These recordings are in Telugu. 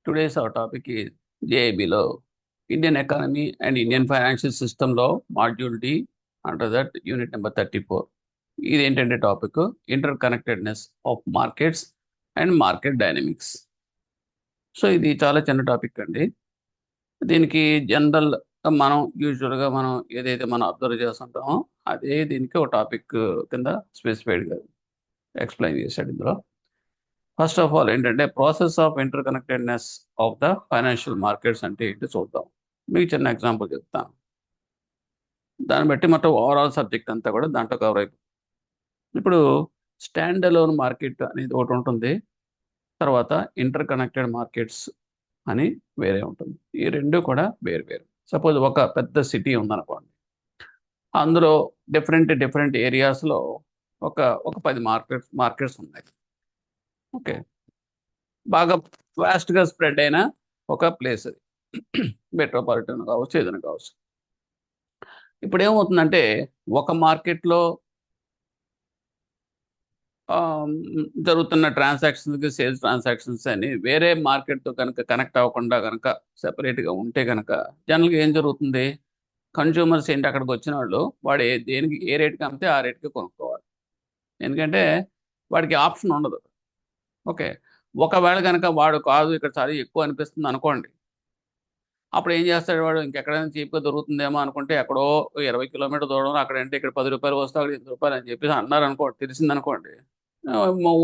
Today's our topic is JIBలో Indian Economy and Indian Financial Systemలో Module D under that Unit number 34. ఇది ఏంటంటే topic inter connectedness of markets and market dynamics. So ఇది చాలా చిన్న టాపిక్ అండి. దీనికి జనరల్ మనం యూజువల్గా మనం ఏదైతే మనం అబ్జర్వ్ చేస్తుంటామో అదే దీనికి ఒక టాపిక్ కింద స్పెసిఫైడ్గా ఎక్స్ప్లెయిన్ చేశాడు ఇందులో. ఫస్ట్ ఆఫ్ ఆల్ ఏంటంటే process of inter connectedness of the financial markets అంటే ఏంటి చూద్దాం. మీకు చిన్న ఎగ్జాంపుల్ చెప్తాను, దాన్ని బట్టి మొత్తం ఓవరాల్ సబ్జెక్ట్ అంతా కూడా దాంట్లో కవర్ అయిపోతుంది. ఇప్పుడు స్టాండ్ అలోన్ మార్కెట్ అనేది ఒకటి ఉంటుంది, తర్వాత ఇంటర్ కనెక్టెడ్ మార్కెట్స్ అని వేరే ఉంటుంది. ఈ రెండు కూడా వేరు వేరు. సపోజ్ ఒక పెద్ద సిటీ ఉందనుకోండి, అందులో డిఫరెంట్ ఏరియాస్లో ఒక ఒక 10 మార్కెట్స్ ఉన్నాయి. ఓకే, బాగా వాస్ట్గా స్ప్రెడ్ అయిన ఒక ప్లేస్ అది. మెట్రోపాలిటన్ కావచ్చు, ఏదైనా కావచ్చు. ఇప్పుడు ఏమవుతుందంటే ఒక మార్కెట్లో జరుగుతున్న ట్రాన్సాక్షన్స్కి సేల్స్ ట్రాన్సాక్షన్స్ అని వేరే మార్కెట్తో కనుక కనెక్ట్ అవ్వకుండా కనుక సెపరేట్గా ఉంటే కనుక జనరల్గా ఏం జరుగుతుంది, కన్జ్యూమర్స్ ఏంటి అక్కడికి వచ్చిన వాళ్ళు వాడు దేనికి ఏ రేట్కి అమ్మితే ఆ రేట్కి కొనుక్కోవాలి. ఎందుకంటే వాడికి ఆప్షన్ ఉండదు. ఓకే, ఒకవేళ కనుక వాడు కాదు ఇక్కడ చాలా ఎక్కువ అనిపిస్తుంది అనుకోండి, అప్పుడు ఏం చేస్తాడు వాడు, ఇంకెక్కడైనా చీప్గా దొరుకుతుందేమో అనుకుంటే ఎక్కడో 20 కిలోమీటర్ దూరం అక్కడంటే ఇక్కడ 10 రూపాయలు వస్తే అక్కడ 8 రూపాయలు అని చెప్పేసి అన్నారు అనుకోండి, తెలిసిందనుకోండి,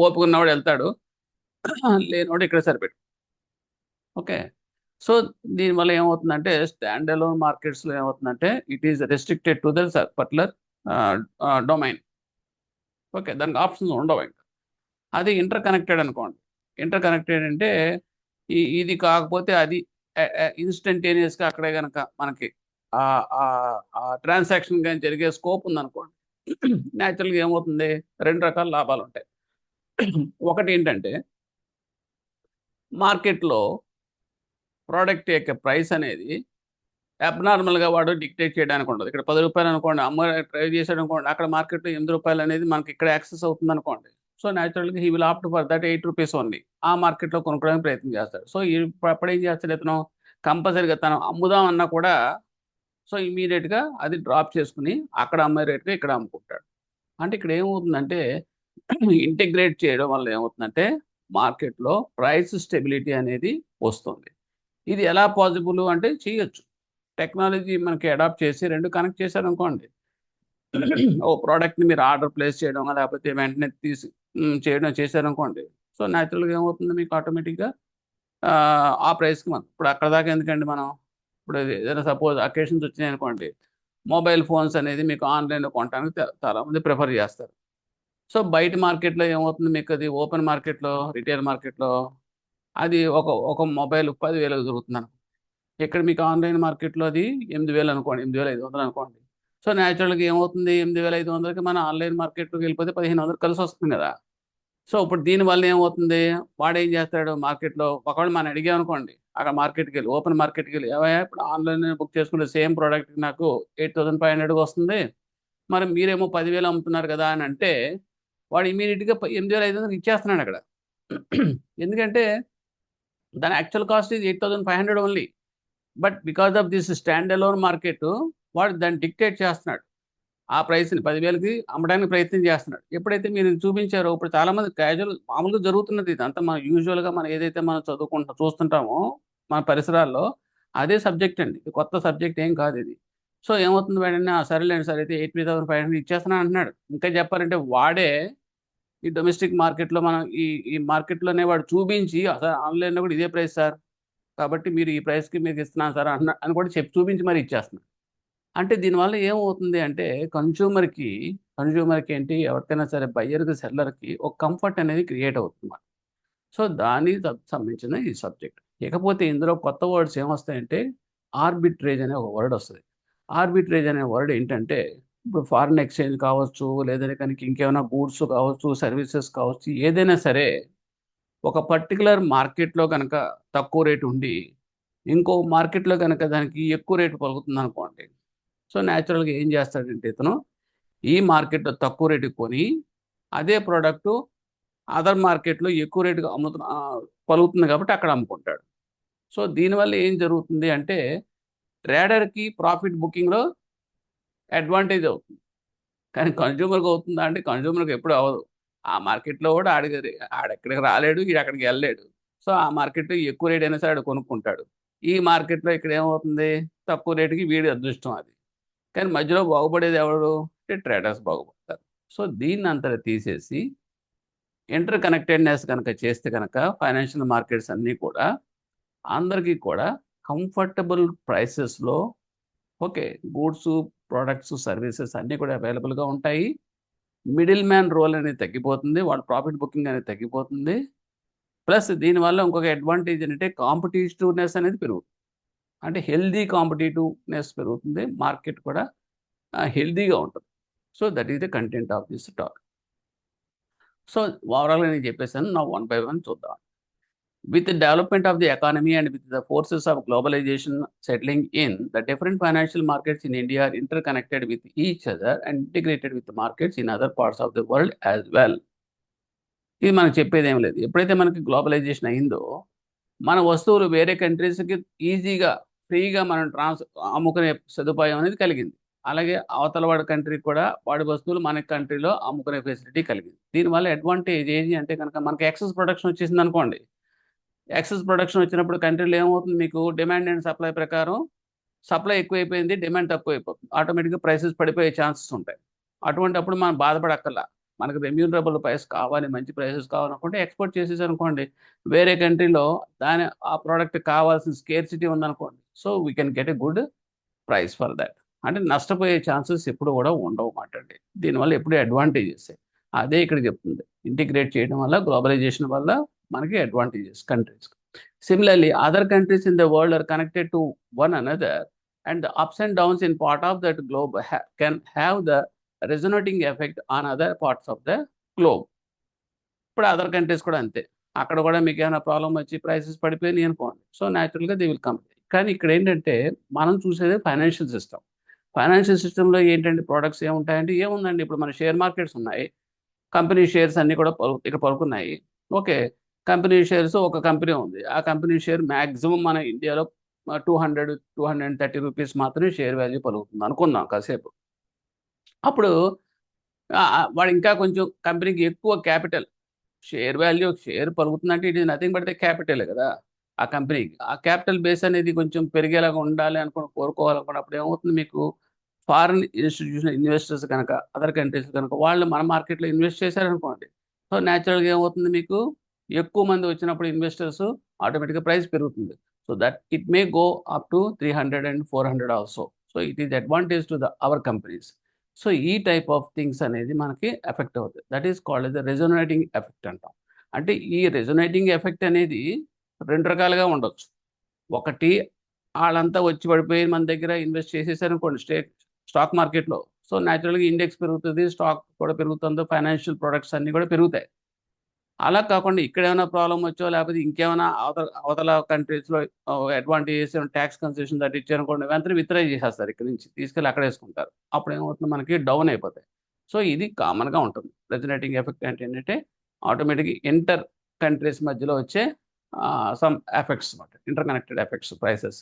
ఓపిక ఉన్నవాడు వెళ్తాడు, లేనివాడు ఇక్కడ సరిపెట్టు. ఓకే, సో దీనివల్ల ఏమవుతుందంటే స్టాండ్ అలోన్ మార్కెట్స్లో ఏమవుతుందంటే it is restricted to the particular domain. Okay, దానికి ఆప్షన్స్ ఉండవు. ఇంకా అది ఇంటర్ కనెక్టెడ్ అనుకోండి. ఇంటర్ కనెక్టెడ్ అంటే ఇది కాకపోతే అది ఇన్స్టంటేనియస్గా అక్కడే కనుక మనకి ట్రాన్సాక్షన్ కానీ జరిగే స్కోప్ ఉందనుకోండి, న్యాచురల్గా ఏమవుతుంది, రెండు రకాల లాభాలు ఉంటాయి. ఒకటి ఏంటంటే మార్కెట్లో ప్రోడక్ట్ యొక్క ప్రైస్ అనేది అబ్నార్మల్గా వాడు డిక్టేట్ చేయడానికి ఉండదు. ఇక్కడ 10 రూపాయలు అనుకోండి, అమ్మ ట్రై చేశాడు అనుకోండి, అక్కడ మార్కెట్లో 8 రూపాయలు అనేది మనకి ఇక్కడ యాక్సెస్ అవుతుంది అనుకోండి. సో న్యాచురల్గా he will opt for that 8 rupees only. ఆ మార్కెట్లో కొనుక్కోవడానికి ప్రయత్నం చేస్తాడు. సో అప్పుడు ఏం చేస్తాడు ఇతను, కంపల్సరీగా తను అమ్ముదాం అన్నా కూడా సో ఇమీడియట్గా అది డ్రాప్ చేసుకుని అక్కడ అమ్మే రేట్గా ఇక్కడ అమ్ముకుంటాడు. అంటే ఇక్కడ ఏమవుతుందంటే ఇంటిగ్రేట్ చేయడం వల్ల ఏమవుతుందంటే మార్కెట్లో ప్రైస్ స్టెబిలిటీ అనేది వస్తుంది. ఇది ఎలా పాసిబుల్ అంటే చేయొచ్చు, టెక్నాలజీ మనకి అడాప్ట్ చేసి రెండు కనెక్ట్ చేశారనుకోండి, ఓ ప్రోడక్ట్ని మీరు ఆర్డర్ ప్లేస్ చేయడం లేకపోతే వెంటనే తీసి చేయడం చేశారనుకోండి, సో న్యాచురల్గా ఏమవుతుంది మీకు ఆటోమేటిక్గా ఆ ప్రైస్కి మనం ఇప్పుడు అక్కడ దాకా ఎందుకండి మనం ఇప్పుడు ఏదైనా సపోజ్ అకేషన్స్ వచ్చినాయి అనుకోండి, మొబైల్ ఫోన్స్ అనేది మీకు ఆన్లైన్లో కొనడానికి చాలామంది ప్రిఫర్ చేస్తారు. సో బయట మార్కెట్లో ఏమవుతుంది, మీకు అది ఓపెన్ మార్కెట్లో రిటైల్ మార్కెట్లో అది ఒక ఒక మొబైల్ 10,000 దొరుకుతుంది. ఇక్కడ మీకు ఆన్లైన్ మార్కెట్లో అది 8,000 అనుకోండి, 8,500 అనుకోండి. సో న్యాచురల్గా ఏమవుతుంది, 8,500కి మన ఆన్లైన్ మార్కెట్లోకి వెళ్ళిపోతే 1,500 కలిసి వస్తుంది కదా. సో ఇప్పుడు దీనివల్ల ఏమవుతుంది, వాడు ఏం చేస్తాడు మార్కెట్లో, ఒకవేళ మనం అడిగామనుకోండి అక్కడ మార్కెట్కి వెళ్ళి ఓపెన్ మార్కెట్కి వెళ్ళి, ఏవయ్యా ఇప్పుడు ఆన్లైన్ బుక్ చేసుకుంటే సేమ్ ప్రోడక్ట్ నాకు 8,500 వస్తుంది, మరి మీరేమో 10,000 అమ్ముతున్నారు కదా అని అంటే వాడు ఇమీడియట్గా 8,500 ఇచ్చేస్తున్నాడు అక్కడ. ఎందుకంటే దాని యాక్చువల్ కాస్ట్ ఇది 8,500 only, but because of this stand alone market వాడు దాన్ని డిక్టేట్ చేస్తున్నాడు, ఆ ప్రైస్ని 10,000కి అమ్మడానికి ప్రయత్నం చేస్తున్నాడు. ఎప్పుడైతే మీరు చూపించారో ఇప్పుడు చాలామంది క్యాజువల్ మామూలుగా జరుగుతున్నది, ఇదంతా మనం యూజువల్గా మనం ఏదైతే మనం చూస్తుంటామో మన పరిసరాల్లో అదే సబ్జెక్ట్ అండి, ఇది కొత్త సబ్జెక్ట్ ఏం కాదు ఇది. సో ఏమవుతుంది, వెంటనే సరేలేండి సార్ అయితే 8,500 ఇచ్చేస్తున్నాను అంటున్నాడు. ఇంకా చెప్పాలంటే వాడే ఈ డొమెస్టిక్ మార్కెట్లో మనం ఈ మార్కెట్లోనే వాడు చూపించి అసలు ఆన్లైన్లో కూడా ఇదే ప్రైస్ సార్, కాబట్టి మీరు ఈ ప్రైస్కి మీకు ఇస్తున్నాను సార్ అని కూడా చెప్పి చూపించి మరి ఇచ్చేస్తున్నాడు. అంటే దీనివల్ల ఏమవుతుంది అంటే కన్జ్యూమర్కి ఏంటి, ఎవరికైనా సరే బయ్యర్కి సెల్లర్కి ఒక కంఫర్ట్ అనేది క్రియేట్ అవుతుంది. సో దానికి సంబంధించిన ఈ సబ్జెక్ట్. ఇకపోతే ఇందులో కొత్త వర్డ్స్ ఏమొస్తాయంటే ఆర్బిట్రేజ్ అనే ఒక వర్డ్ వస్తుంది. ఆర్బిట్రేజ్ అనే వర్డ్ ఏంటంటే ఇప్పుడు ఫారిన్ ఎక్స్చేంజ్ కావచ్చు, లేదంటే కనుక ఇంకేమైనా గూడ్స్ కావచ్చు, సర్వీసెస్ కావచ్చు, ఏదైనా సరే ఒక పర్టికులర్ మార్కెట్లో కనుక తక్కువ రేటు ఉండి ఇంకో మార్కెట్లో కనుక దానికి ఎక్కువ రేటు పలుకుతుంది అనుకోండి, సో న్యాచురల్గా ఏం చేస్తాడంటే ఇతను ఈ మార్కెట్లో తక్కువ రేటుకి కొని అదే ప్రోడక్టు అదర్ మార్కెట్లో ఎక్కువ రేటుగా పలుకుతుంది కాబట్టి అక్కడ అమ్ముకుంటాడు. సో దీనివల్ల ఏం జరుగుతుంది అంటే ట్రేడర్కి ప్రాఫిట్ బుకింగ్లో అడ్వాంటేజ్ అవుతుంది. కానీ కన్జ్యూమర్కి అవుతుందా అంటే కన్జ్యూమర్కి ఎప్పుడు అవ్వదు. ఆ మార్కెట్లో కూడా ఆడెక్కడికి రాలేడు, ఈడు అక్కడికి వెళ్ళలేడు. సో ఆ మార్కెట్ ఎక్కువ రేట్ అయినా సరే ఆడు కొనుక్కుంటాడు. ఈ మార్కెట్లో ఇక్కడ ఏమవుతుంది, తక్కువ రేటుకి వీడి అదృష్టం అది. కానీ మధ్యలో బాగుపడేది ఎవరు అంటే ట్రేడర్స్ బాగుపడతారు. సో దీన్ని అంతా తీసేసి ఇంటర్ కనెక్టెడ్నెస్ కనుక చేస్తే కనుక ఫైనాన్షియల్ మార్కెట్స్ అన్నీ కూడా అందరికీ కూడా కంఫర్టబుల్ ప్రైసెస్లో ఓకే గూడ్స్, ప్రోడక్ట్స్, సర్వీసెస్ అన్నీ కూడా అవైలబుల్గా ఉంటాయి. మిడిల్ మ్యాన్ రోల్ అనేది తగ్గిపోతుంది, వాళ్ళ ప్రాఫిట్ బుకింగ్ అనేది తగ్గిపోతుంది. ప్లస్ దీనివల్ల ఇంకొక అడ్వాంటేజ్ ఏంటంటే కాంపిటేటివ్నెస్ అనేది పెరుగుతుంది. అంటే హెల్దీ కాంపిటేటివ్నెస్ పెరుగుతుంది, మార్కెట్ కూడా హెల్దీగా ఉంటుంది. So that is the content of this talk. So ఓవరాల్గా నేను చెప్పేసాను. నా వన్ బై వన్ చూద్దాం. With the development of the economy and with the forces of globalization settling in, the different financial markets in India are interconnected with each other and integrated with the markets in other parts of the world as well. ఇది మనకు చెప్పేది ఏం లేదు. ఎప్పుడైతే మనకి గ్లోబలైజేషన్ అయిందో మన వస్తువులు వేరే కంట్రీస్కి ఈజీగా ఫ్రీగా మనం అమ్ముకునే సదుపాయం అనేది కలిగింది. అలాగే అవతల వాడి కంట్రీకి కూడా వాడి వస్తువులు మన కంట్రీలో అమ్ముకునే ఫెసిలిటీ కలిగింది. దీనివల్ల అడ్వాంటేజ్ ఏది అంటే కనుక మనకి ఎక్సెస్ ప్రొడక్షన్ వచ్చేసింది అనుకోండి. ఎక్సెస్ ప్రొడక్షన్ వచ్చినప్పుడు కంట్రీలో ఏమవుతుంది, మీకు డిమాండ్ అండ్ సప్లై ప్రకారం సప్లై ఎక్కువైపోయింది, డిమాండ్ తక్కువైపోతుంది. ఆటోమేటిక్గా ప్రైసెస్ పడిపోయే ఛాన్సెస్ ఉంటాయి. అటువంటప్పుడు మనం బాధపడక్కర్లా. మనకు రెమ్యూనరబుల్ ప్రైస్ కావాలి, మంచి ప్రైసెస్ కావాలనుకుంటే ఎక్స్పోర్ట్ చేసేసనుకోండి వేరే కంట్రీలో, ఆ ప్రోడక్ట్ కావాల్సిన స్కేర్సిటీ ఉందనుకోండి, so we can get a good price for that. అంటే నష్టపోయే ఛాన్సెస్ ఎప్పుడు కూడా ఉండవు మాట అండి. దీనివల్ల ఎప్పుడూ అడ్వాంటేజెస్. అదే ఇక్కడ చెప్తుంది. ఇంటిగ్రేట్ చేయడం వల్ల, గ్లోబలైజేషన్ వల్ల మనకి advantages countries. Similarly other countries in the world are connected to one another and the ups and downs in part of that globe can have the resonating effect on other parts of the globe. ఇప్పుడు అదర్ కంట్రీస్ కూడా అంతే. అక్కడ కూడా మీకు ఏమైనా ప్రాబ్లం వచ్చి ప్రైసెస్ పడిపోయినాయి అనుకోండి, సో న్యాచురల్గా దే విల్ కమ్. కానీ ఇక్కడ ఏంటంటే మనం చూసేది ఫైనాన్షియల్ సిస్టమ్. ఫైనాన్షియల్ సిస్టంలో ఏంటంటే ప్రోడక్ట్స్ ఏముంటాయంటే ఏముందండి, ఇప్పుడు మన షేర్ మార్కెట్స్ ఉన్నాయి, కంపెనీ షేర్స్ అన్నీ కూడా ఇక్కడ పలుకున్నాయి. ఓకే, కంపెనీ షేర్స్ ఒక కంపెనీ ఉంది, ఆ కంపెనీ షేర్ మ్యాక్సిమం మన ఇండియాలో 230 రూపీస్ మాత్రమే షేర్ వాల్యూ పలుకుతుంది అనుకుందాం కాసేపు. అప్పుడు వాడు ఇంకా కొంచెం కంపెనీకి ఎక్కువ క్యాపిటల్, షేర్ వాల్యూ షేర్ పలుకుతుందంటే it is nothing but the capital కదా ఆ కంపెనీకి. ఆ క్యాపిటల్ బేస్ అనేది కొంచెం పెరిగేలాగా ఉండాలి కోరుకోవాలనుకున్నప్పుడు ఏమవుతుంది, మీకు ఫారిన్ ఇన్స్టిట్యూషనల్ ఇన్వెస్టర్స్ కనుక అదర్ కంట్రీస్ కనుక వాళ్ళు మన మార్కెట్లో ఇన్వెస్ట్ చేశారనుకోండి, సో న్యాచురల్గా ఏమవుతుంది, మీకు ఎక్కువ మంది వచ్చినప్పుడు ఇన్వెస్టర్స్ ఆటోమేటిక్గా ప్రైస్ పెరుగుతుంది. So that it may go up to 300 and 400 also. So it is advantage to our companies. So ఈ టైప్ ఆఫ్ థింగ్స్ అనేది మనకి ఎఫెక్ట్ అవుతుంది. That is called the resonating effect అంటాం. అంటే ఈ రెజొనేటింగ్ ఎఫెక్ట్ అనేది రెండు రకాలుగా ఉండొచ్చు. ఒకటి, వాళ్ళంతా వచ్చి పడిపోయి మన దగ్గర ఇన్వెస్ట్ చేసేసారనుకోండి స్టాక్ మార్కెట్లో, సో న్యాచురల్గా ఇండెక్స్ పెరుగుతుంది, స్టాక్ కూడా పెరుగుతుంది, ఫైనాన్షియల్ ప్రొడక్ట్స్ అన్నీ కూడా పెరుగుతాయి. అలా కాకుండా ఇక్కడ ఏమైనా ప్రాబ్లం వచ్చో లేకపోతే ఇంకేమైనా అవతల కంట్రీస్లో అడ్వాంటేజెస్ ట్యాక్స్ కన్సెషన్ దట్ ఇచ్చారనుకోండి, వెంటనే విత్డ్రా చేసేస్తారు, ఇక్కడ నుంచి తీసుకెళ్ళి అక్కడ వేసుకుంటారు. అప్పుడు ఏమవుతుంది, మనకి డౌన్ అయిపోతాయి. సో ఇది కామన్గా ఉంటుంది. రెజొనేటింగ్ ఎఫెక్ట్ అంటే ఏంటంటే ఆటోమేటిక్గా ఇంటర్ కంట్రీస్ మధ్యలో వచ్చే సమ్ ఎఫెక్ట్స్ అనమాట, inter connected effects prices.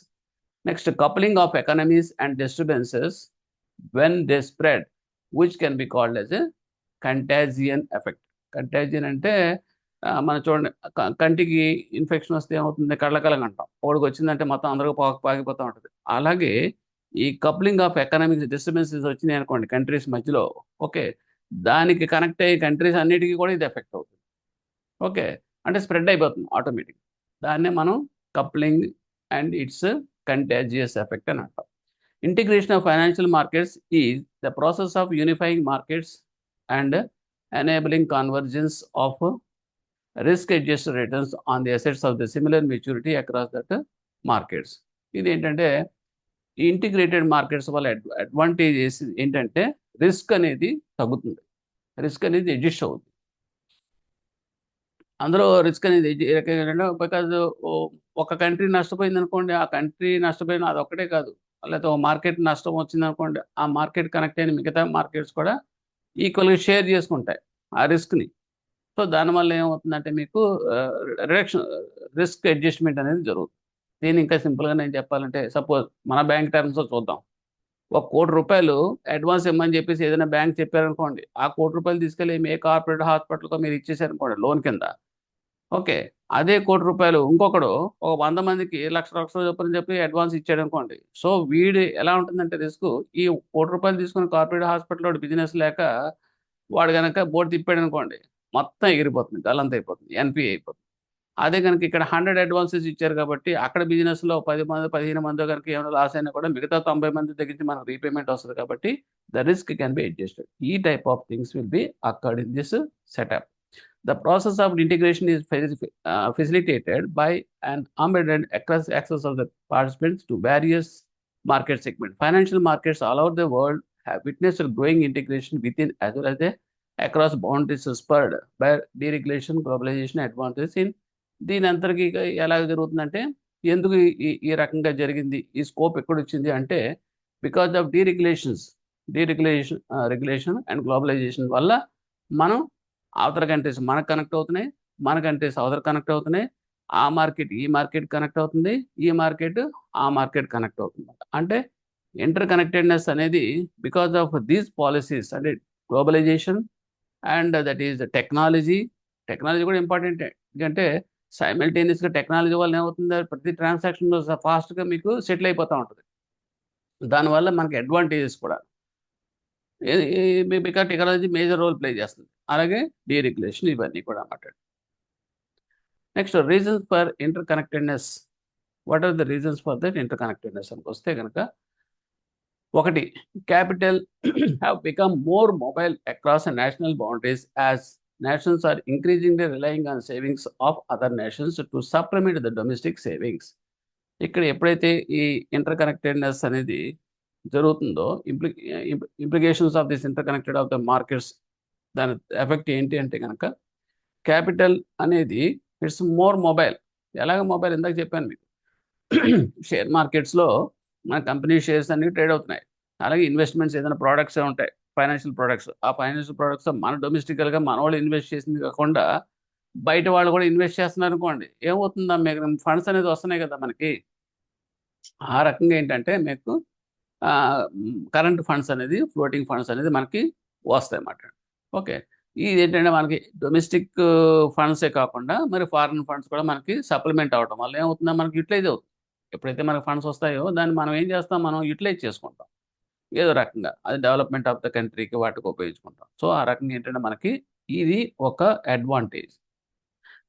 Next, coupling of economies and disturbances when they spread which can be called as a contagion effect. Contagion అంటే మనం చూడండి, కంటికి ఇన్ఫెక్షన్ వస్తే ఏమవుతుంది, కళ్ళకలం అంటాం. ఒకడికి వచ్చిందంటే మొత్తం అందరూ పాకిపోతూ ఉంటుంది. అలాగే ఈ కప్లింగ్ ఆఫ్ ఎకనామిక్ డిస్టర్బెన్సెస్ వచ్చినాయి అనుకోండి కంట్రీస్ మధ్యలో, ఓకే, దానికి కనెక్ట్ అయ్యే కంట్రీస్ అన్నిటికీ కూడా ఇది ఎఫెక్ట్ అవుతుంది. ఓకే, అంటే స్ప్రెడ్ అయిపోతుంది ఆటోమేటిక్. దాన్నే మనం coupling and it's contagious effect అని అంటాం. Integration of financial markets is the process of unifying markets and enabling convergence of risk-adjusted returns on the assets of the similar maturity across that markets. ఇది ఏంటంటే ఈ ఇంటిగ్రేటెడ్ మార్కెట్స్ వల్ల అడ్వాంటేజెస్ ఏంటంటే రిస్క్ అనేది తగ్గుతుంది, రిస్క్ అనేది అడ్జస్ట్ అవుతుంది. అందులో రిస్క్ అనేది బికాజ్ ఒక కంట్రీ నష్టపోయింది అనుకోండి, ఆ కంట్రీ నష్టపోయిన అది ఒక్కటే కాదు, లేకపోతే ఒక మార్కెట్ నష్టం వచ్చింది అనుకోండి, ఆ మార్కెట్ కనెక్ట్ అయిన మిగతా మార్కెట్స్ కూడా ఈక్వల్గా షేర్ చేసుకుంటాయి ఆ రిస్క్ని. సో దానివల్ల ఏమవుతుందంటే మీకు రిడక్షన్, రిస్క్ అడ్జస్ట్మెంట్ అనేది జరుగుతుంది. దీన్ని ఇంకా సింపుల్గా నేను చెప్పాలంటే, సపోజ్ మన బ్యాంక్ టర్మ్స్లో చూద్దాం. ₹1,00,00,000 అడ్వాన్స్ ఇమ్మని చెప్పేసి ఏదైనా బ్యాంక్ చెప్పారనుకోండి, ఆ ₹1,00,00,000 తీసుకెళ్ళి ఏ కార్పొరేట్ హాస్పిటల్‌కో మీరు ఇచ్చేసారనుకోండి లోన్ కింద. ఓకే. అదే ₹1,00,00,000 ఇంకొకడు ఒక 100 మందికి లక్షలు చొప్పున చెప్పి అడ్వాన్స్ ఇచ్చాడనుకోండి. సో, వీడు ఎలా ఉంటుందంటే రిస్కు, ఈ ₹1,00,00,000 తీసుకొని కార్పొరేట్ హాస్పిటల్‌లోడు బిజినెస్ లేక వాడు గనక బోర్డ్ తిప్పాడనుకోండి, మొత్తం ఎగిరిపోతుంది. గల్లంతయిపోతుంది. ఎన్‌పీఏ అయిపోతుంది. అదే గనుక ఇక్కడ 100 అడ్వాన్సెస్ ఇచ్చారు కాబట్టి, అక్కడ బిజినెస్‌లో 10 మందో, 15 మందో గనుక ఏమైనా లాస్ అయినా కూడా మిగతా 90 మంది దగ్గర నుంచి మనకు రీపేమెంట్ వస్తది కాబట్టి, the risk can be adjusted. ఈ type of things will be accord in this setup. The process of integration is facilitated by an embedded across access of the participants to various market segments. Financial markets all over the world have witnessed a growing integration within as well as across boundaries spurred by deregulation, globalization advantages in దీని అంతరికి ఎలా జరుగుతుందంటే ఎందుకు ఈ రకంగా జరిగింది, ఈ స్కోప్ ఎక్కడొచ్చింది అంటే because of regulation and globalisation వల్ల మనం అవతల కంట్రీస్ మనకు కనెక్ట్ అవుతున్నాయి, మన కంట్రీస్ అవతల కనెక్ట్ అవుతున్నాయి, ఆ మార్కెట్ ఈ మార్కెట్ కనెక్ట్ అవుతుంది, ఈ మార్కెట్ ఆ మార్కెట్ కనెక్ట్ అవుతుంది. అంటే ఇంటర్ కనెక్టెడ్నెస్ అనేది బికాజ్ ఆఫ్ దీస్ పాలసీస్ అంటే globalisation and that is technology కూడా ఇంపార్టెంటే. ఎందుకంటే సైమల్టేనియస్‌గా టెక్నాలజీ వల్ల ఏమవుతుంది, ప్రతి ట్రాన్సాక్షన్ ఫాస్ట్‌గా మీకు సెటిల్ అయిపోతా ఉంటది. దానివల్ల మనకి అడ్వాంటేజెస్ కూడా because technology major role play చేస్తుంది. అలాగే డీరెగ్యులేషన్ ఇవన్నీ కూడా అన్నమాట. Next reasons for interconnectedness. What are the reasons for that interconnectedness అని వస్తే కనుక, ఒకటి, capital have become more mobile across national boundaries as nations are increasingly relying on savings of other nations to supplement the domestic savings. ఇక్కడ ఎప్పుడైతే ఈ ఇంటర్ కనెక్టెడ్నెస్ అనేది జరుగుతుందో, implications of this inter connected of the markets, దాని ఎఫెక్ట్ ఏంటి అంటే కనుక, క్యాపిటల్ అనేది ఇట్స్ మోర్ మొబైల్. ఎలాగ మొబైల్ ఇందాక చెప్పాను మీకు. షేర్ మార్కెట్స్లో మన కంపెనీ షేర్స్ అన్ని ట్రేడ్ అవుతున్నాయి. అలాగే ఇన్వెస్ట్మెంట్స్ ఏదైనా ప్రోడక్ట్స్ ఉంటాయి, ఫైనాన్షియల్ ప్రొడక్ట్స్. ఆ ఫైనాన్షియల్ ప్రొడక్ట్స్ మన డొమెస్టికల్గా మన వాళ్ళు ఇన్వెస్ట్ చేసింది కాకుండా బయట వాళ్ళు కూడా ఇన్వెస్ట్ చేస్తున్నారు అనుకోండి, ఏమవుతుందా, మీకు ఫండ్స్ అనేది వస్తున్నాయి కదా మనకి. ఆ రకంగా ఏంటంటే మీకు కరెంట్ ఫండ్స్ అనేది, ఫ్లోటింగ్ ఫండ్స్ అనేది మనకి వస్తాయి అన్నమాట. ఓకే. ఇది ఏంటంటే మనకి డొమెస్టిక్ ఫండ్సే కాకుండా మరి ఫారిన్ ఫండ్స్ కూడా మనకి సప్లిమెంట్ అవ్వడం వల్ల ఏమవుతుందో మనకి యూటిలైజ్ అవుతుంది. ఎప్పుడైతే మనకి ఫండ్స్ వస్తాయో దాన్ని మనం ఏం చేస్తాం, మనం యూటిలైజ్ చేసుకుంటాం ఏదో రకంగా. అది డెవలప్మెంట్ ఆఫ్ ద కంట్రీకి వాటికి ఉపయోగించుకుంటాం. సో ఆ రకంగా ఏంటంటే మనకి ఇది ఒక advantage.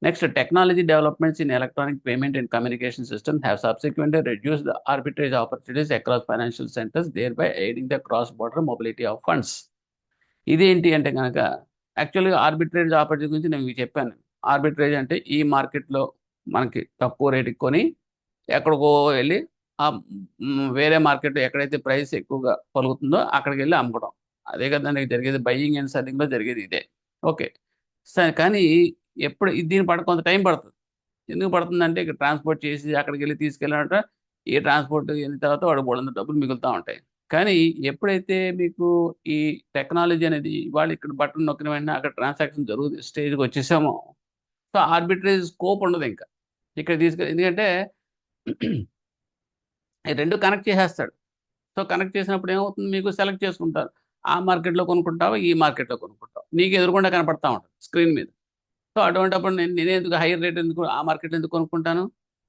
Next, technology developments in electronic payment and communication systems have subsequently reduced the arbitrage opportunities across financial centres, thereby aiding the cross border mobility of funds. ఇదేంటి అంటే కనుక, యాక్చువల్గా ఆర్బిట్రేజ్ ఆపర్చునిటీ గురించి నేను మీకు చెప్పాను. ఆర్బిట్రేజ్ అంటే ఈ మార్కెట్లో మనకి తక్కువ రేటుకి కొని ఎక్కడికో వెళ్ళి వేరే మార్కెట్ ఎక్కడైతే ప్రైస్ ఎక్కువగా పలుకుతుందో అక్కడికి వెళ్ళి అమ్ముకోవడం. అదే కదండి జరిగేది. బయ్యింగ్ అండ్ సెల్లింగ్లో జరిగేది ఇదే. ఓకే. సరే, కానీ ఎప్పుడు దీన్ని కొంత టైం పడుతుంది. ఎందుకు పడుతుందంటే ఇక్కడ ట్రాన్స్పోర్ట్ చేసి అక్కడికి వెళ్ళి తీసుకెళ్ళాలంటే ఈ ట్రాన్స్పోర్ట్ అయిన తర్వాత వాడు బోలెడంత డబ్బులు మిగులుతూ ఉంటాయి. కానీ ఎప్పుడైతే మీకు ఈ టెక్నాలజీ అనేది వాళ్ళు ఇక్కడ బటన్ నొక్కిన వెంటనే అక్కడ ట్రాన్సాక్షన్ జరుగుతుంది స్టేజ్కి వచ్చేసామో, సో ఆర్బిట్రేజ్ స్కోప్ ఉండదు ఇంకా ఇక్కడ ఎందుకంటే ఈ రెండు కనెక్ట్ చేసేస్తాడు. సో కనెక్ట్ చేసినప్పుడు ఏమవుతుంది, మీకు సెలెక్ట్ చేసుకుంటారు. ఆ మార్కెట్లో కొనుక్కుంటావా, ఈ మార్కెట్లో కొనుక్కుంటావు, నీకు ఎదురుకుండా కనపడతా ఉంటుంది స్క్రీన్ మీద. సో అటువంటిప్పుడు నేనే ఎందుకు హైయర్ రేట్ ఎందుకు ఆ మార్కెట్ ఎందుకు కొనుక్కుంటాను,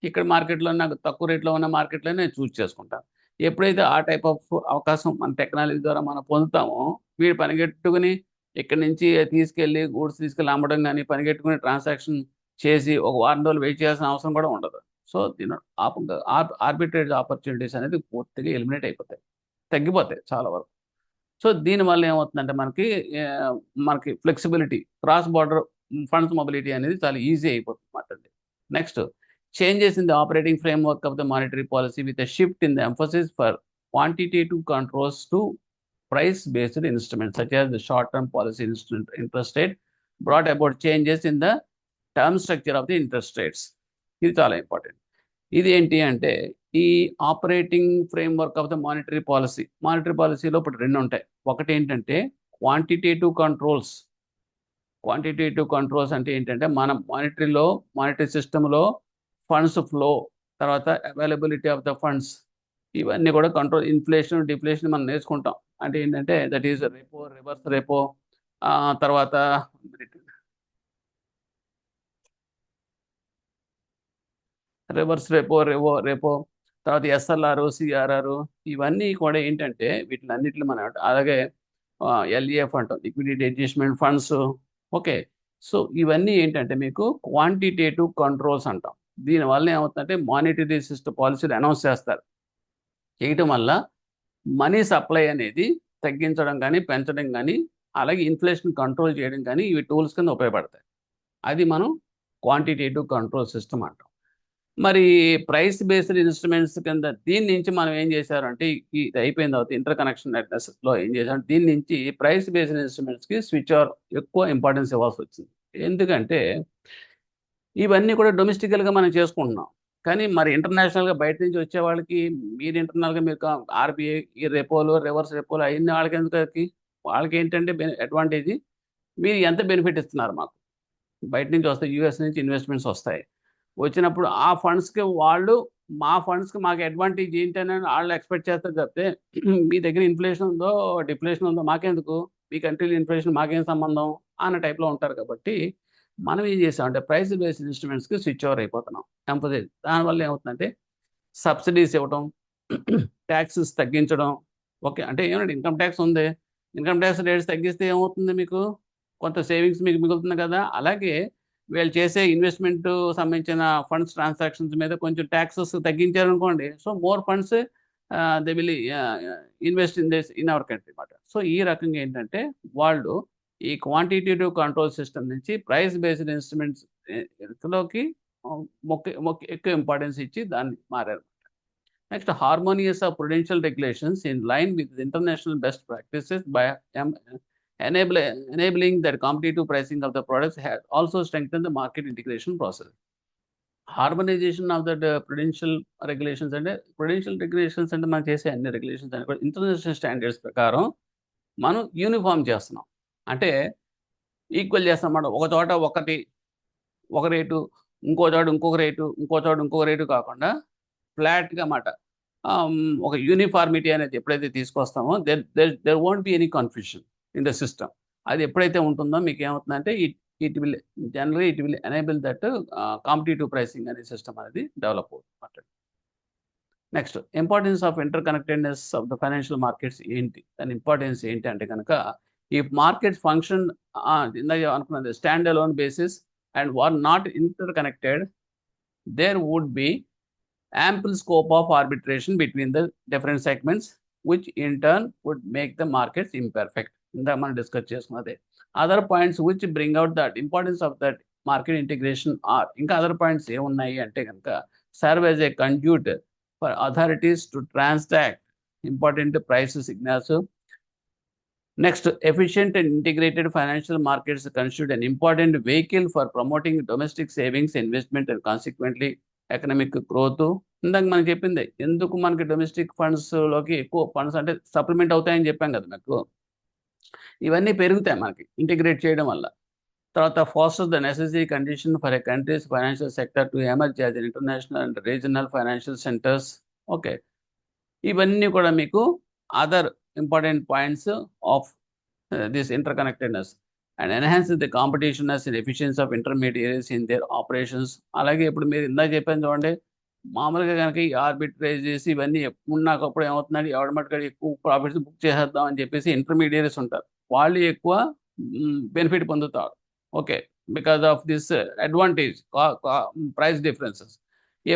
ఇక్కడ మార్కెట్లో నాకు తక్కువ రేట్లో ఉన్న మార్కెట్లో నేను చూస్ చేసుకుంటాను. ఎప్పుడైతే ఆ టైప్ ఆఫ్ అవకాశం మన టెక్నాలజీ ద్వారా మనం పొందుతామో, వీడు పనిగట్టుకుని ఇక్కడి నుంచి తీసుకెళ్ళి గూడ్స్ తీసుకెళ్ళి అమ్మడం కానీ, పనిగట్టుకుని ట్రాన్సాక్షన్ చేసి ఒక వారం రోజులు వెయిట్ చేయాల్సిన అవసరం కూడా ఉండదు. సో దీని ఆర్బిట్రేజ్ ఆపర్చునిటీస్ అనేది పూర్తిగా ఎలిమినేట్ అయిపోతాయి, తగ్గిపోతాయి చాలా వరకు. సో దీనివల్ల ఏమవుతుందంటే మనకి flexibility, cross border funds mobility అనేది చాలా ఈజీ అయిపోతుంది అన్నమాట. Next, changes in the operating framework of the monetary policy with a shift in the emphasis for quantitative controls to price based instruments such as the short term policy interest rate brought about changes in the term structure of the interest rates. ఇది చాలా ఇంపార్టెంట్. ఇది ఏంటి అంటే ఈ operating framework of the monetary పాలసీలో ఇప్పుడు రెండు ఉంటాయి. ఒకటి ఏంటంటే క్వాంటిటేటివ్ కంట్రోల్స్ అంటే ఏంటంటే మనం మానిటరీ సిస్టంలో ఫండ్స్ ఫ్లో తర్వాత అవైలబిలిటీ ఆఫ్ ద ఫండ్స్, ఇవన్నీ కూడా కంట్రోల్. ఇన్ఫ్లేషన్, డిఫ్లేషన్ మనం నేర్చుకుంటాం. అంటే ఏంటంటే that is repo, reverse repo, తర్వాత రివర్స్ రెపో, రెపో, తర్వాత ఎస్ఎల్ఆర్, సిఆర్ఆర్, ఇవన్నీ కూడా ఏంటంటే వీటిలన్నిటిని మనం అలాగే ఎల్ఈఎఫ్ అంటాం, liquidity adjustment funds. Okay. So ఇవన్నీ ఏంటంటే మీకు క్వాంటిటేటివ్ కంట్రోల్స్ అంటాం. దీనివల్ల ఏమవుతుందంటే మానిటరీ సిస్టమ్ పాలసీలు అనౌన్స్ చేస్తారు. చేయటం వల్ల మనీ సప్లై అనేది తగ్గించడం కానీ, పెంచడం కానీ, అలాగే ఇన్ఫ్లేషన్ కంట్రోల్ చేయడం కానీ ఇవి టూల్స్ కింద ఉపయోగపడతాయి. అది మనం క్వాంటిటేటివ్ కంట్రోల్ సిస్టమ్ అంటాం. మరి ప్రైస్ బేస్డ్ ఇన్స్ట్రుమెంట్స్ కింద దీని నుంచి మనం ఏం చేశారంటే ఇది అయిపోయిన తర్వాత ఇంటర్ కనెక్షన్ నెట్వర్క్స్లో ఏం చేశారు, దీని నుంచి ప్రైస్ బేస్డ్ ఇన్స్ట్రుమెంట్స్కి స్విచ్ ఆర్ ఎక్కువ ఇంపార్టెన్స్ ఇవ్వాల్సి వచ్చింది. ఎందుకంటే ఇవన్నీ కూడా డొమెస్టికల్గా మనం చేసుకుంటున్నాం. కానీ మరి ఇంటర్నేషనల్గా బయట నుంచి వచ్చే వాళ్ళకి మీరు ఇంటర్నల్గా మీరు ఆర్బీఐ ఈ రెపోలు, రివర్స్ రెపోలు అవన్నీ వాళ్ళకి ఎందుకు? వాళ్ళకి ఏంటంటే అడ్వాంటేజ్, మీరు ఎంత బెనిఫిట్ ఇస్తున్నారు మాకు. బయట నుంచి వస్తాయి, యూఎస్ నుంచి ఇన్వెస్ట్మెంట్స్ వస్తాయి. వచ్చినప్పుడు ఆ ఫండ్స్కి వాళ్ళు మా ఫండ్స్కి మాకు అడ్వాంటేజ్ ఏంటని వాళ్ళు ఎక్స్పెక్ట్ చేస్తారు తప్పితే మీ దగ్గర ఇన్ఫ్లేషన్ ఉందో డిఫ్లేషన్ ఉందో మాకెందుకు, మీ కంట్రీలో ఇన్ఫ్లేషన్ మాకేం సంబంధం అన్న టైప్లో ఉంటారు. కాబట్టి మనం ఏం చేసామంటే ప్రైస్ బేస్డ్ ఇన్స్ట్రుమెంట్స్కి స్విచ్ ఓవర్ అయిపోతున్నాం. ఎంపదేజ్ దానివల్ల ఏమవుతుందంటే సబ్సిడీస్ ఇవ్వడం, ట్యాక్సెస్ తగ్గించడం. ఓకే. అంటే ఏమంటే ఇన్కమ్ ట్యాక్స్ ఉంది, ఇన్కమ్ ట్యాక్స్ రేట్స్ తగ్గిస్తే ఏమవుతుంది, మీకు కొంత సేవింగ్స్ మీకు మిగులుతుంది కదా. అలాగే వీళ్ళు చేసే ఇన్వెస్ట్మెంట్ సంబంధించిన ఫండ్స్ ట్రాన్సాక్షన్స్ మీద కొంచెం ట్యాక్సెస్ తగ్గించారనుకోండి, so more funds they will invest in our country అన్నమాట. సో ఈ రకంగా ఏంటంటే వాళ్ళు ఈ క్వాంటిటేటివ్ కంట్రోల్ సిస్టమ్ నుంచి ప్రైస్ బేస్డ్ ఇన్స్ట్రుమెంట్స్ లోకి ఎక్కువ ఇంపార్టెన్స్ ఇచ్చి దాన్ని మారారు. Next, harmonious of prudential regulations in line with international best practices by enabling that competitive pricing of the products has also strengthened the market integration process. Harmonization of the prudential regulations and prudential regulations and మనం చేసే అన్ని రెగ్యులేషన్స్ అని కూడా ఇంటర్నేషనల్ స్టాండర్డ్స్ ప్రకారం మనం యూనిఫామ్ చేస్తున్నాం. అంటే ఈక్వల్ చేస్తాం అన్నమాట. ఒక చోట ఒక రేటు, ఇంకో చోట ఇంకొక రేటు, ఇంకో చోట ఇంకొక రేటు కాకుండా ఫ్లాట్గా అన్నమాట. ఒక యూనిఫార్మిటీ అనేది ఎప్పుడైతే తీసుకొస్తామో there won't be any confusion in the system. అది ఎప్పుడైతే ఉంటుందో మీకు ఏమవుతుందంటే it will enable that competitive pricing అనే సిస్టమ్ అనేది డెవలప్ అవుతుంది. Next, importance of inter connectedness of the financial markets ఏంటి, దాని ఇంపార్టెన్స్ ఏంటి అంటే కనుక ఈ మార్కెట్ ఫంక్షన్ ఇందాక అనుకున్నది stand alone basis and were not interconnected, there would be ample scope of arbitration between the different segments, which in turn would make the markets imperfect. ఇందాక మనం డిస్కస్ చేసుకున్నదే. Other points which bring out that importance of that market integration or, ఇంకా అదర్ పాయింట్స్ ఏమున్నాయి అంటే కనుక serve as a conduit for authorities to transact important price signals. Next, efficient and integrated financial markets constitute an important vehicle for promoting domestic savings, investment and consequently economic growth. ఇందాక మనకి చెప్పింది ఎందుకు మనకి డొమెస్టిక్ ఫండ్స్లోకి ఎక్కువ ఫండ్స్ అంటే సప్లిమెంట్ అవుతాయని చెప్పాం కదా మీకు. ఇవన్నీ పెరుగుతాయి మనకి ఇంటిగ్రేట్ చేయడం వల్ల. తర్వాత foster the necessary condition for a countries financial sector to emerge as an international and regional financial centers. Okay. ఇవన్నీ కూడా మీకు other important points of this interconnectedness and enhance the competitiveness and efficiency of intermediates in their operations. అలాగే ఇప్పుడు మీరు ఇందాక చెప్పాను చూడండి, మామూలుగా కనుక ఈ ఆర్బిట్రేజ్ చేసి ఇవన్నీ ఉన్నప్పుడు ఏమవుతుందంటే ఎవరి మటుకు ఎక్కువ ప్రాఫిట్స్ బుక్ చేసేద్దాం అని చెప్పేసి ఇంటర్మీడియట్స్ ఉంటారు, వాళ్ళు ఎక్కువ బెనిఫిట్ పొందుతారు. Okay, because of this advantage price differences.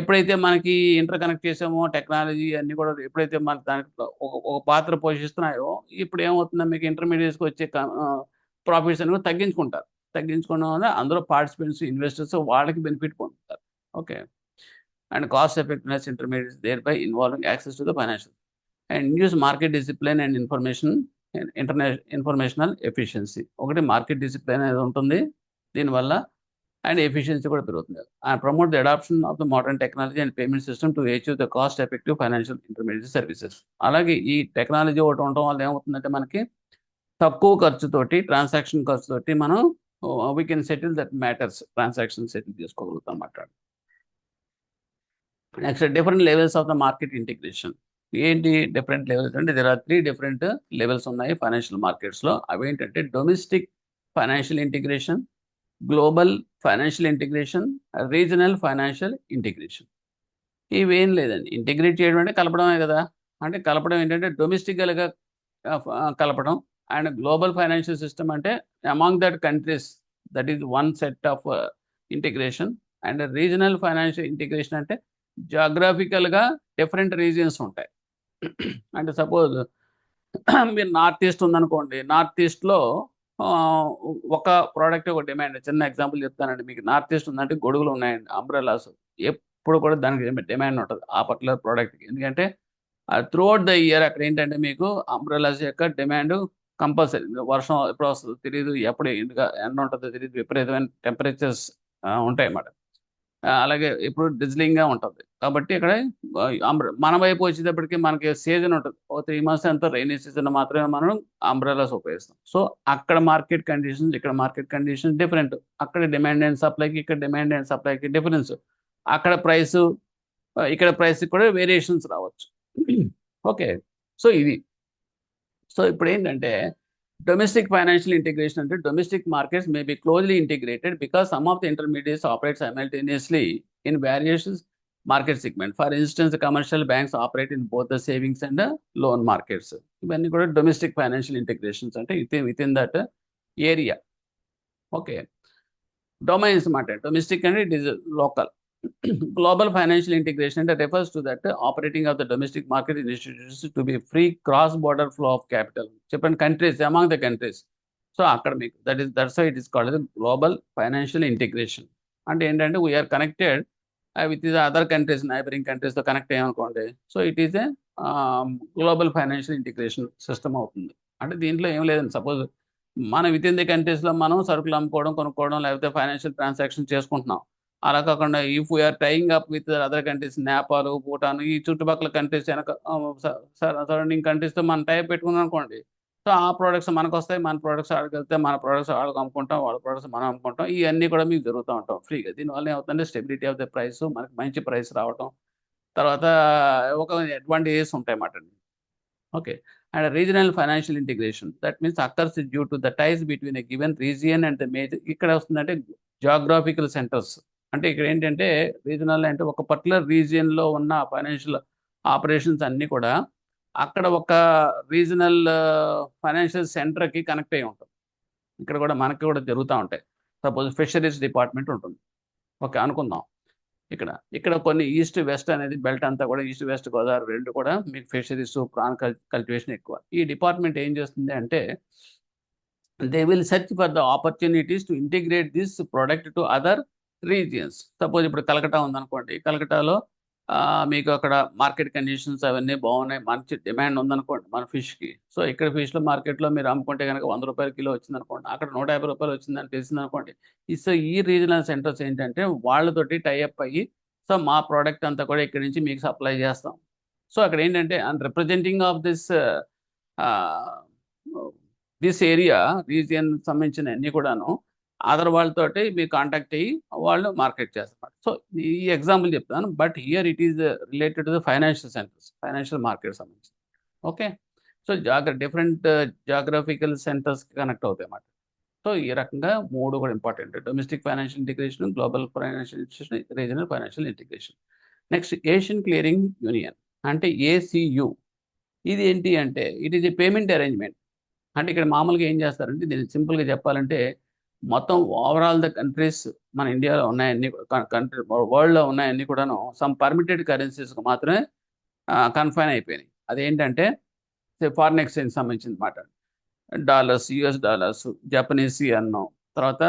ఎప్పుడైతే మనకి ఇంటర్ కనెక్ట్ చేసామో టెక్నాలజీ అన్నీ కూడా ఎప్పుడైతే మన దాంట్లో ఒక పాత్ర పోషిస్తున్నాయో, ఇప్పుడు ఏమవుతుందో మీకు ఇంటర్మీడియట్స్కి వచ్చే ప్రాఫిట్స్ అనేవి తగ్గించుకోవడం వల్ల అందులో పార్టిసిపెంట్స్, ఇన్వెస్టర్స్ వాళ్ళకి బెనిఫిట్ పొందుతారు. Okay. And cost effectiveness intermediates thereby involving access to the financial and use market discipline and informational efficiency. ఒకటి మార్కెట్ డిసిప్లిన్ అనేది ఉంటుంది దీనివల్ల, అండ్ ఎఫిషియన్సీ కూడా పెరుగుతుంది. And promote the adoption of the modern technology and payment system to achieve the cost effective financial intermediate services. అలాగే ఈ టెక్నాలజీ ఒకటి ఉండటం వల్ల ఏమవుతుందంటే మనకి తక్కువ ఖర్చుతోటి, ట్రాన్సాక్షన్ ఖర్చుతోటి మనం we can settle that matters, transaction settle చేసుకోగలుగుతాం అన్నమాట. Next different levels of the market integration. ఏంటి డిఫరెంట్ లెవెల్స్ అంటే దేర్ ఆర్ 3 డిఫరెంట్ లెవెల్స్ ఉన్నాయి ఫైనాన్షియల్ మార్కెట్స్లో. అవి ఏంటంటే domestic financial integration, global financial integration, regional financial integration. ఇవేం లేదండి, ఇంటిగ్రేట్ చేయడం అంటే కలపడమే కదా. అంటే కలపడం ఏంటంటే డొమెస్టికల్గా కలపడం, అండ్ గ్లోబల్ ఫైనాన్షియల్ సిస్టమ్ అంటే among that countries, that is one set of integration. And regional financial integration అంటే జాగ్రఫికల్గా డిఫరెంట్ రీజియన్స్ ఉంటాయి. అంటే సపోజ్ మీరు నార్త్ ఈస్ట్ ఉందనుకోండి, నార్త్ ఈస్ట్లో ఒక ప్రోడక్ట్ ఒక డిమాండ్. చిన్న ఎగ్జాంపుల్ చెప్తానండి మీకు. నార్త్ ఈస్ట్ ఉందంటే గొడుగులు ఉన్నాయండి, అంబ్రెలాస్. ఎప్పుడు కూడా దానికి డిమాండ్ ఉంటుంది ఆ పర్టికులర్ ప్రోడక్ట్కి. ఎందుకంటే త్రూ అవుట్ ద ఇయర్ అక్కడ ఏంటంటే మీకు అంబ్రెలాస్ యొక్క డిమాండ్ కంపల్సరీ. వర్షం ఎప్పుడు వస్తుందో తెలియదు, ఎప్పుడు ఎండ ఉంటుందో తెలియదు, విపరీతమైన టెంపరేచర్స్ ఉంటాయి అన్నమాట. అలాగే ఇప్పుడు డిజ్లింగ్గా ఉంటుంది. కాబట్టి ఇక్కడ మన వైపు వచ్చేటప్పటికి మనకి సీజన్ ఉంటుంది. ఓ 3 మంత్స్ ఎంతో రైనీ సీజన్ మాత్రమే మనం అంబ్రెలాస్ ఉపయోగిస్తాం. సో అక్కడ మార్కెట్ కండిషన్స్, ఇక్కడ మార్కెట్ కండిషన్స్ డిఫరెంట్. అక్కడ డిమాండ్ అండ్ సప్లైకి, ఇక్కడ డిమాండ్ అండ్ సప్లైకి డిఫరెన్స్. అక్కడ ప్రైస్, ఇక్కడ ప్రైస్ కూడా వేరియేషన్స్ రావచ్చు. ఓకే. సో ఇది. సో ఇప్పుడు ఏంటంటే డొమెస్టిక్ ఫైనాన్షియల్ ఇంటిగ్రేషన్ అంటే domestic markets may be closely integrated because some of the intermediates operate simultaneously in various market segment. For instance commercial banks operate in both the savings and loan markets. ఇవన్నీ కూడా డొమెస్టిక్ ఫైనాన్షియల్ ఇంటిగ్రేషన్స్ అంటే with in that area. Okay. Domains మాట. డొమెస్టిక్ అంటే it is local. Global financial integration that refers to that operating of the domestic market institutions to be free cross-border flow of capital. Different countries, among the countries. So academic, that's why it is called as global financial integration. And ఏంటంటే we are connected with the other countries, neighboring countries తో కనెక్ట్ అయ్యామనుకోండి. So it is a global financial integration system అవుతుంది. అంటే దీంట్లో ఏం లేదండి, సపోజ్ మనం విత్ ఇన్ ది కంట్రీస్లో మనం సరుకులు అమ్ముకోవడం, కొనుక్కోవడం, లేకపోతే ఫైనాన్షియల్ ట్రాన్సాక్షన్ చేసుకుంటున్నాం. అలా కాకుండా if we are tying up with other countries, Nepal, Bhutan, ఈ చుట్టుపక్కల కంట్రీస్, వెనక సరౌండింగ్ కంట్రీస్తో మనం టైప్ పెట్టుకున్నాం అనుకోండి. సో ఆ ప్రోడక్ట్స్ మనకు వస్తాయి, మన ప్రోడక్ట్స్ ఆడికి వెళ్తే మన ప్రోడక్ట్స్ వాళ్ళకి అమ్ముకుంటాం, వాళ్ళ ప్రోడక్ట్స్ మనం అమ్ముకుంటాం. ఇవన్నీ కూడా మీకు జరుగుతూ ఉంటాం ఫ్రీగా. దీనివల్ల ఏమవుతుందంటే స్టెబిలిటీ ఆఫ్ ద ప్రైస్, మనకి మంచి ప్రైస్ రావటం, తర్వాత ఒక అడ్వాంటేజెస్ ఉంటాయి అన్నమాట. Okay. And regional financial integration that means occurs due to the ties between a given region and the major. ఇక్కడ వస్తుందంటే జాగ్రాఫికల్ సెంటర్స్. అంటే ఇక్కడ ఏంటంటే రీజనల్ అంటే ఒక పర్టికులర్ రీజియన్లో ఉన్న ఫైనాన్షియల్ ఆపరేషన్స్ అన్నీ కూడా అక్కడ ఒక రీజనల్ ఫైనాన్షియల్ సెంటర్కి కనెక్ట్ అయి ఉంటుంది. ఇక్కడ కూడా మనకి కూడా జరుగుతూ ఉంటాయి. సపోజ్ ఫిషరీస్ డిపార్ట్మెంట్ ఉంటుంది, ఓకే అనుకుందాం. ఇక్కడ కొన్ని ఈస్ట్ వెస్ట్ అనేది బెల్ట్ అంతా కూడా, ఈస్ట్ వెస్ట్ గోదావరి రెండు కూడా మీకు ఫిషరీస్, ప్రాన్ కల్టివేషన్ ఎక్కువ. ఈ డిపార్ట్మెంట్ ఏం చేస్తుంది అంటే they will search for the opportunities to integrate this product to other regions. Suppose ఇప్పుడు కలకటా ఉందనుకోండి, కలకటాలో మీకు అక్కడ మార్కెట్ కండిషన్స్ అవన్నీ బాగున్నాయి, మంచి డిమాండ్ ఉందనుకోండి మన ఫిష్కి. సో ఇక్కడ ఫిష్లో మార్కెట్లో మీరు అమ్ముకుంటే కనుక 100 రూపాయల కిలో వచ్చిందనుకోండి, అక్కడ 150 రూపాయలు వచ్చిందని తెలిసిందనుకోండి. సో ఈ రీజనల్ సెంటర్స్ ఏంటంటే వాళ్ళతోటి టైఅప్ అయ్యి, సో మా ప్రోడక్ట్ అంతా కూడా ఇక్కడి నుంచి మీకు సప్లై చేస్తాం. సో అక్కడ ఏంటంటే and representing of this area region సంబంధించిన అన్నీ కూడాను అదర్ వాళ్ళతోటి మీరు కాంటాక్ట్ అయ్యి వాళ్ళు మార్కెట్ చేస్తారు. సో ఈ ఎగ్జాంపుల్ చెప్తాను, but here it is related to the financial centers, financial market సంబంధించి. Okay. So different geographical centers connect అవుతాయి అన్నమాట. సో ఈ రకంగా మూడు కూడా important: domestic financial integration, global financial integration, regional financial integration. Next Asian clearing union అంటే ఏసీయు. ఇది ఏంటి అంటే it is a payment arrangement. అంటే ఇక్కడ మామూలుగా ఏం చేస్తారంటే దీన్ని సింపుల్గా చెప్పాలంటే మొత్తం ఓవరాల్ ద కంట్రీస్ మన ఇండియాలో ఉన్నాయన్నీ, కంట్రీ వరల్డ్లో ఉన్నాయన్నీ కూడాను సమ్ పర్మిటెడ్ కరెన్సీస్కి మాత్రమే కన్ఫైన్ అయిపోయినాయి. అదేంటంటే ఫారిన్ ఎక్స్చేంజ్ సంబంధించిన మాట. Dollars, US dollars, Japanese N, తర్వాత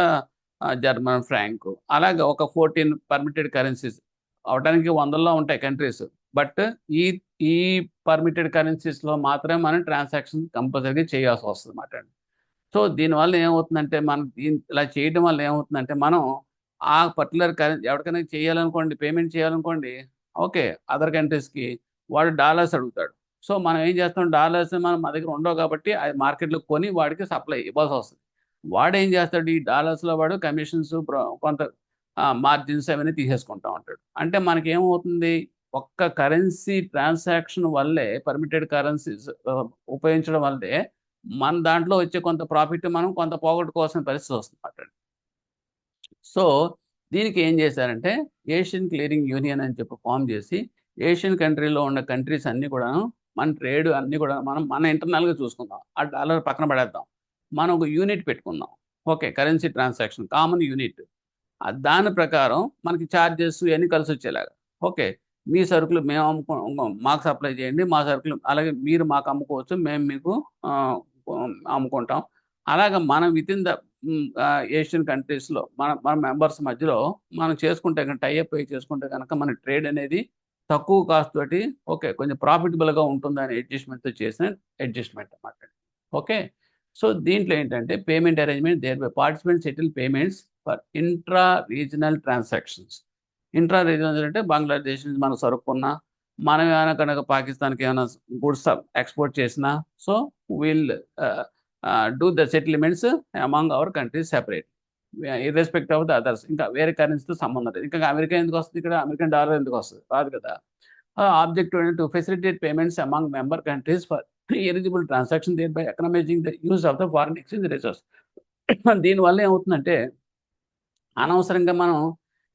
జర్మన్ ఫ్రాంక్, అలాగే ఒక 14 పర్మిటెడ్ కరెన్సీస్. అవడానికి వందల్లో ఉంటాయి కంట్రీస్, బట్ ఈ ఈ పర్మిటెడ్ కరెన్సీస్లో మాత్రమే మనం ట్రాన్సాక్షన్ కంపల్సరీగా చేయాల్సి వస్తుంది అన్నమాట. సో దీనివల్ల ఏమవుతుందంటే మనం ఇలా చేయడం వల్ల ఏమవుతుందంటే మనం ఆ పర్టికులర్ ఎవరికైనా చేయాలనుకోండి, పేమెంట్ చేయాలనుకోండి, ఓకే, అదర్ కంట్రీస్కి వాడు డాలర్స్ అడుగుతాడు. సో మనం ఏం చేస్తాం, డాలర్స్ మనం మా దగ్గర ఉండవు కాబట్టి అది మార్కెట్లో కొని వాడికి సప్లై ఇవ్వాల్సి వస్తుంది. వాడు ఏం చేస్తాడు, ఈ డాలర్స్లో వాడు కమిషన్స్, కొంత మార్జిన్స్ అవన్నీ తీసేసుకుంటా ఉంటాడు. అంటే మనకి ఏమవుతుంది, ఒక్క కరెన్సీ ట్రాన్సాక్షన్ వల్లే పర్మిటెడ్ కరెన్సీస్ ఉపయోగించడం వల్లే మన దాంట్లో వచ్చే కొంత ప్రాఫిట్ మనం కొంత పోగొట్టుకోవాల్సిన పరిస్థితి వస్తుంది. సో దీనికి ఏం చేశారంటే ఏషియన్ క్లియరింగ్ యూనియన్ అని చెప్పి ఫామ్ చేసి ఏషియన్ కంట్రీలో ఉన్న కంట్రీస్ అన్నీ కూడా మన ట్రేడ్ అన్నీ కూడా మన ఇంటర్నల్గా చూసుకుందాం. ఆ డాలర్ పక్కన పడేద్దాం. మనం ఒక యూనిట్ పెట్టుకుందాం. Okay, currency transaction common unit. దాని ప్రకారం మనకి ఛార్జెస్ ఇవన్నీ కలిసి వచ్చేలాగా. ఓకే, మీ సరుకులు మేము మాకు సప్లై చేయండి, మా సరుకులు అలాగే మీరు మాకు అమ్ముకోవచ్చు, మేము మీకు అమ్ముకుంటాం. అలాగా మనం వితిన్ ద ఏషియన్ కంట్రీస్లో మన మెంబర్స్ మధ్యలో మనం చేసుకుంటే కనుక టైఅప్ అయ్యి చేసుకుంటే కనుక మన ట్రేడ్ అనేది తక్కువ కాస్ట్ తోటి ఓకే కొంచెం ప్రాఫిటబుల్గా ఉంటుందని అడ్జస్ట్మెంట్తో చేసిన అడ్జస్ట్మెంట్ అన్నమాట. ఓకే, సో దీంట్లో ఏంటంటే payment arrangement thereby participant settle payments for intra regional transactions. Intra regional అంటే బంగ్లాదేశ్ నుంచి మనం సరుకున్నా, మనం ఏమైనా కనుక పాకిస్తాన్కి ఏమైనా గుడ్స్ ఎక్స్పోర్ట్ చేసినా, so will do the settlements among our countries separate irrespective of the others. ఇంకా వేరే కరెన్సీతో సంబంధం లేదు. ఇంకా అమెరికా ఎందుకు వస్తుంది, ఇక్కడ అమెరికన్ డాలర్ ఎందుకు వస్తుంది, రాదు కదా. Objective to facilitate payments among member countries for eligible transaction thereby economizing the use of the foreign exchange resource. దీనివల్ల ఏమవుతుందంటే అనవసరంగా మనం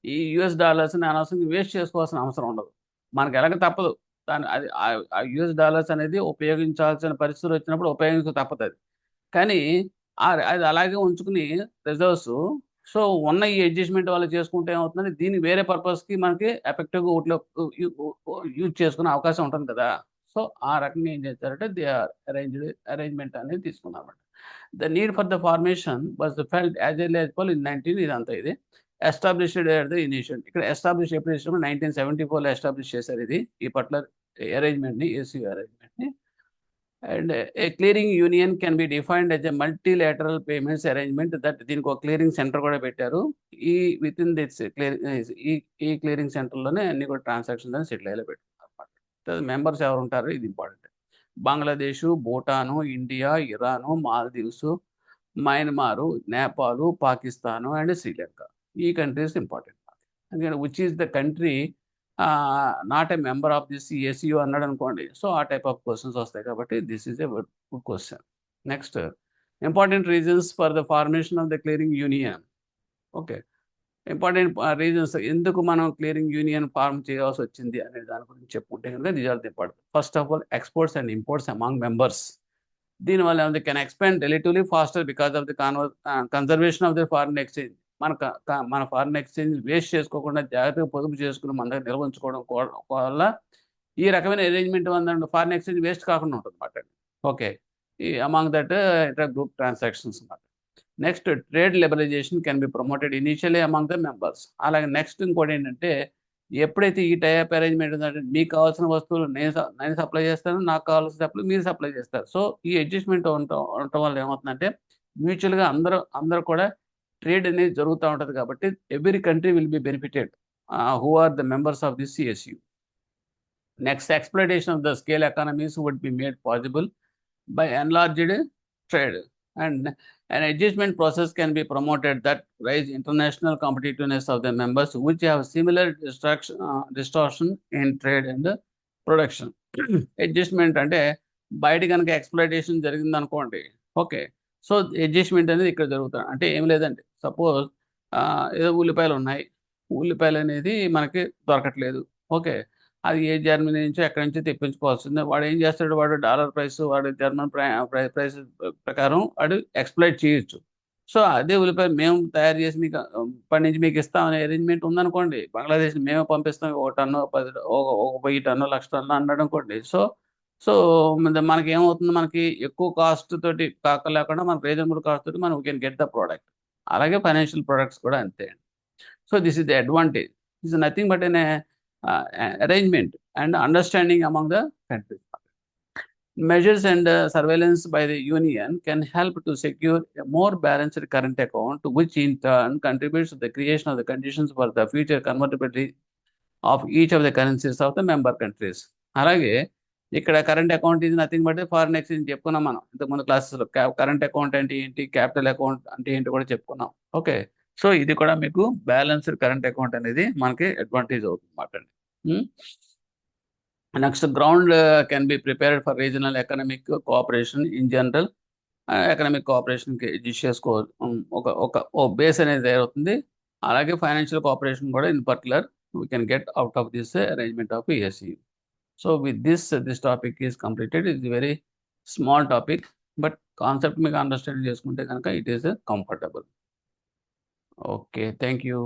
ఈ యుఎస్ డాలర్స్ని అనవసరంగా వేస్ట్ చేసుకోవాల్సిన అవసరం ఉండదు. మనకు ఎలాగ తప్పదు. దాని అది ఆ యుఎస్ డాలర్స్ అనేది ఉపయోగించాల్సిన పరిస్థితులు వచ్చినప్పుడు ఉపయోగించక తప్పదు అది. కానీ అది అలాగే ఉంచుకుని రిజర్వ్స్ సో ఉన్న ఈ అడ్జస్ట్మెంట్ వల్ల చేసుకుంటే ఏమవుతుందంటే దీన్ని వేరే పర్పస్కి మనకి ఎఫెక్టివ్గా ఊట్లో యూజ్ చేసుకునే అవకాశం ఉంటుంది కదా. సో ఆ రకంగా ఏం చేస్తారంటే దే ఆర్ అరేంజ్మెంట్ అనేది తీసుకున్నారన్నమాట. The need for the formation was felt as early as పాల్ ఇన్ 19 ఇదంతా ఇది ఎస్టాబ్లిష్డ్ ఎట్ ద ఇనిషియల్. ఇక్కడ ఎస్టాబ్లిష్ ఎప్పుడు చేసినప్పుడు 1974లో ఎస్టాబ్లిష్ చేశారు ఇది ఈ పర్టికులర్ అరేంజ్మెంట్ని, ఏసీయూ అరేంజ్మెంట్ని. And a clearing union can be defined as a multilateral payments arrangement that దీనికి ఒక క్లియరింగ్ సెంటర్ కూడా పెట్టారు. ఈ విత్ ఇన్ దిస్ ఈ క్లియరింగ్ సెంటర్లోనే అన్ని కూడా ట్రాన్సాక్షన్స్ అని సెటిల్ అయ్యేలా పెట్టుకున్నారు అనమాట. మెంబర్స్ ఎవరు ఉంటారు, ఇది important. Bangladesh, Bhutan, India, Iran, Maldives, మయన్మారు, Nepal, Pakistan and Sri Lanka. ఈ కంట్రీస్ ఇంపార్టెంట్. ఎందుకంటే which is the country not a member of this ACU అన్నాడు అనుకోండి, సో ఆ టైప్ ఆఫ్ క్వశ్చన్స్ వస్తాయి కాబట్టి this is a good question. Next important reasons for the formation of the clearing union. Okay, important reasons ఎందుకు మనం క్లియరింగ్ యూనియన్ ఫార్మ్ చేయాల్సి వచ్చింది అనే దాని గురించి చెప్పుకుంటే కనుక these are the important. First of all exports and imports among members. దీనివల్ల ఏమైంది can expand relatively faster because of the conservation of the foreign exchange. మన ఫారిన్ ఎక్స్చేంజ్ వేస్ట్ చేసుకోకుండా జాగ్రత్తగా పొదుపు చేసుకుని మన దగ్గర నిల్వంచుకోవడం వల్ల ఈ రకమైన అరేంజ్మెంట్ వల్ల ఫారిన్ ఎక్స్చేంజ్ వేస్ట్ కాకుండా ఉంటుంది అన్నమాట. ఓకే, ఈ among that inter group transactions అన్నమాట. Next trade liberalization can be promoted initially among the members. అలాగే నెక్స్ట్ ఇంకోటి ఏంటంటే ఎప్పుడైతే ఈ టైప్ అరేంజ్మెంట్ ఉందంటే మీకు కావాల్సిన వస్తువులు నేను సప్లై చేస్తాను, నాకు కావాల్సిన సప్లై మీరు సప్లై చేస్తారు. సో ఈ అడ్జస్ట్మెంట్ ఉండటం వల్ల ఏమవుతుందంటే మ్యూచువల్గా అందరూ కూడా ట్రేడ్ అనేది జరుగుతూ ఉంటుంది కాబట్టి every country will be benefited who are the members of this CSU. Next exploitation of the scale economies would be made possible by enlarged trade and an adjustment process can be promoted that raise international competitiveness of the members which have similar distortion in trade and production. Adjustment అంటే బయట కనుక ఎక్స్ప్లోయిటేషన్ జరిగింది అనుకోండి, ఓకే, సో అడ్జస్ట్మెంట్ అనేది ఇక్కడ జరుగుతుంది. అంటే ఏం లేదండి, సపోజ్ ఏదో ఉల్లిపాయలు ఉన్నాయి, ఉల్లిపాయలు అనేది మనకి దొరకట్లేదు, ఓకే, అది ఏ జర్మనీ నుంచో ఎక్కడి నుంచో తెప్పించుకోవాల్సిందే. వాడు ఏం చేస్తాడు, వాడు డాలర్ ప్రైస్ వాడు జర్మన్ ప్రైస్ ప్రకారం వాడు ఎక్స్ప్లోయిట్ చేయొచ్చు. సో అదే ఉల్లిపాయ మేము తయారు చేసి మీకు పండించి మీకు ఇస్తామనే అరేంజ్మెంట్ ఉందనుకోండి, బంగ్లాదేశ్ మేమే పంపిస్తాం 1 టన్ను 1000 టన్ను 1,00,000 టన్ను అన్నాడు అనుకోండి, సో మనకి ఏమవుతుంది, మనకి ఎక్కువ కాస్ట్ తోటి లేకుండా మనకు రీజనబుల్ కాస్ట్ తోటి మనం కెన్ గెట్ ద ప్రోడక్ట్. అలాగే ఫైనాన్షియల్ ప్రొడక్ట్స్ కూడా అంతే. So this is the advantage. Is nothing but an arrangement and understanding among the countries. Measures and surveillance by the union can help to secure a more balanced current account, which in turn contributes to the creation of the conditions for the future convertibility of each of the currencies of the member countries. అలాగే ఇక్కడ కరెంట్ అకౌంట్ ఇది నథింగ్ బట్ ఫారిన్ ఎక్స్చేంజ్ చెప్పుకున్నాం మనం ఇంతకుముందు క్లాసెస్లో. కరెంట్ అకౌంట్ అంటే ఏంటి, క్యాపిటల్ అకౌంట్ అంటే ఏంటి కూడా చెప్పుకున్నాం. ఓకే, సో ఇది కూడా మీకు బ్యాలెన్స్డ్ కరెంట్ అకౌంట్ అనేది మనకి అడ్వాంటేజ్ అవుతుంది అన్నమాట. Next ground can be prepared for regional economic cooperation in general. Economic కోఆపరేషన్కి చేసుకో ఒక ఒక ఓ బేస్ అనేది తయారవుతుంది. అలాగే ఫైనాన్షియల్ కోఆపరేషన్ కూడా in particular we can get out of this arrangement of ESE. So with this topic is completed. It's very small topic, but concept మీకు అండర్స్టాండ్ చేసుకుంటే కనుక it is comfortable. Okay, thank you.